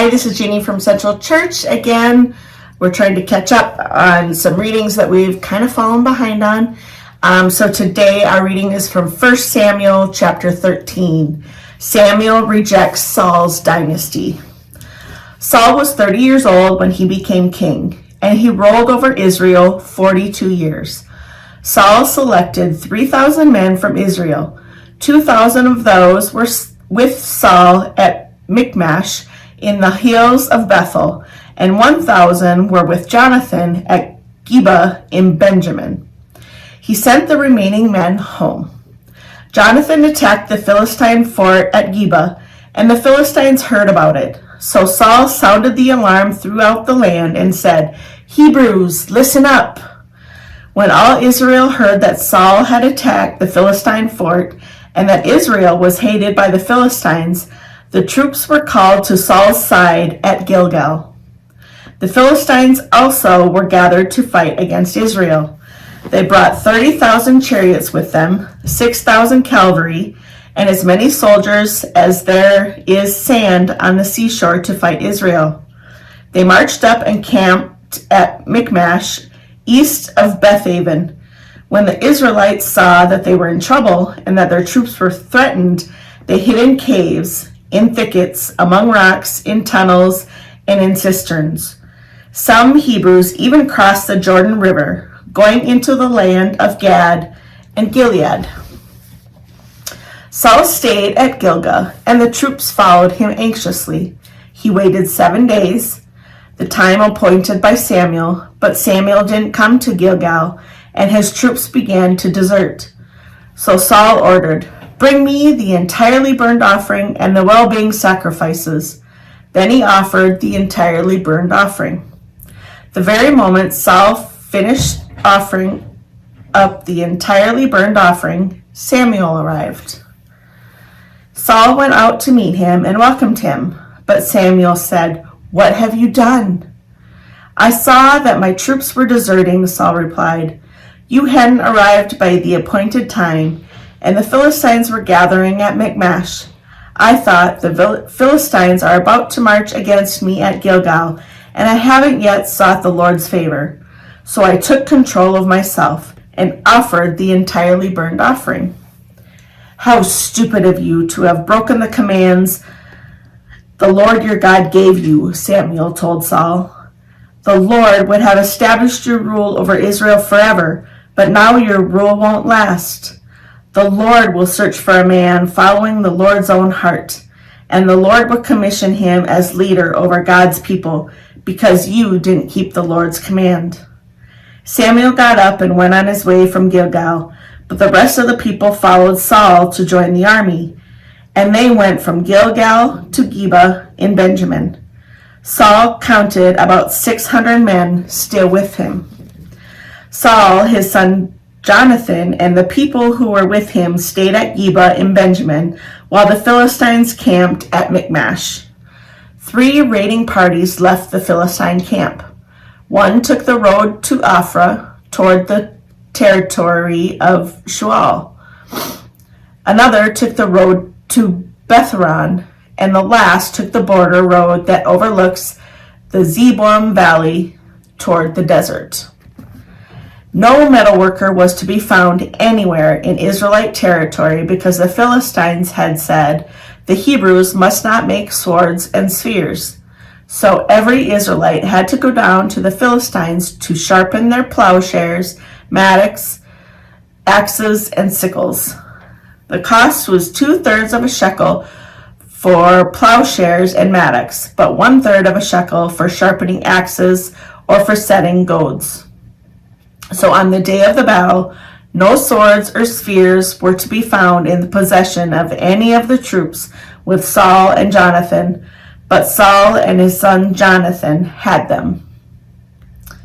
Hi, this is Jeannie from Central Church. Again, we're trying to catch up on some readings that we've kind of fallen behind on. So today our reading is from 1 Samuel chapter 13. Samuel rejects Saul's dynasty. Saul was 30 years old when he became king, and he ruled over Israel 42 years. Saul selected 3,000 men from Israel. 2,000 of those were with Saul at Michmash in the hills of Bethel, and 1,000 were with Jonathan at Geba in Benjamin. He sent the remaining men home. Jonathan attacked the Philistine fort at Geba, and the Philistines heard about it. So Saul sounded the alarm throughout the land and said, "Hebrews, listen up." When all Israel heard that Saul had attacked the Philistine fort and that Israel was hated by the Philistines, the troops were called to Saul's side at Gilgal. The Philistines also were gathered to fight against Israel. They brought 30,000 chariots with them, 6,000 cavalry, and as many soldiers as there is sand on the seashore to fight Israel. They marched up and camped at Michmash, east of Bethaven. When the Israelites saw that they were in trouble and that their troops were threatened, they hid in caves, in thickets, among rocks, in tunnels, and in cisterns. Some Hebrews even crossed the Jordan River, going into the land of Gad and Gilead. Saul stayed at Gilgal, and the troops followed him anxiously. He waited 7 days, the time appointed by Samuel, but Samuel didn't come to Gilgal, and his troops began to desert. So Saul ordered, "Bring me the entirely burned offering and the well-being sacrifices." Then he offered the entirely burned offering. The very moment Saul finished offering up the entirely burned offering, Samuel arrived. Saul went out to meet him and welcomed him, but Samuel said, "What have you done?" "I saw that my troops were deserting," Saul replied. "You hadn't arrived by the appointed time, and the Philistines were gathering at Michmash. I thought the Philistines are about to march against me at Gilgal, and I haven't yet sought the Lord's favor. So I took control of myself and offered the entirely burned offering." "How stupid of you to have broken the commands the Lord your God gave you," Samuel told Saul. "The Lord would have established your rule over Israel forever, but now your rule won't last. The Lord will search for a man following the Lord's own heart, and the Lord will commission him as leader over God's people because you didn't keep the Lord's command." Samuel got up and went on his way from Gilgal, but the rest of the people followed Saul to join the army, and they went from Gilgal to Geba in Benjamin. Saul counted about 600 men still with him. Saul, his son Jonathan, and the people who were with him stayed at Geba in Benjamin, while the Philistines camped at Michmash. 3 raiding parties left the Philistine camp. One took the road to Ophrah toward the territory of Shual. Another took the road to Bethhoron, and the last took the border road that overlooks the Zeboim Valley toward the desert. No metalworker was to be found anywhere in Israelite territory because the Philistines had said the Hebrews must not make swords and spears. So every Israelite had to go down to the Philistines to sharpen their plowshares, mattocks, axes, and sickles. The cost was 2/3 of a shekel for plowshares and mattocks, but 1/3 of a shekel for sharpening axes or for setting goads. So on the day of the battle, no swords or spears were to be found in the possession of any of the troops with Saul and Jonathan, but Saul and his son Jonathan had them.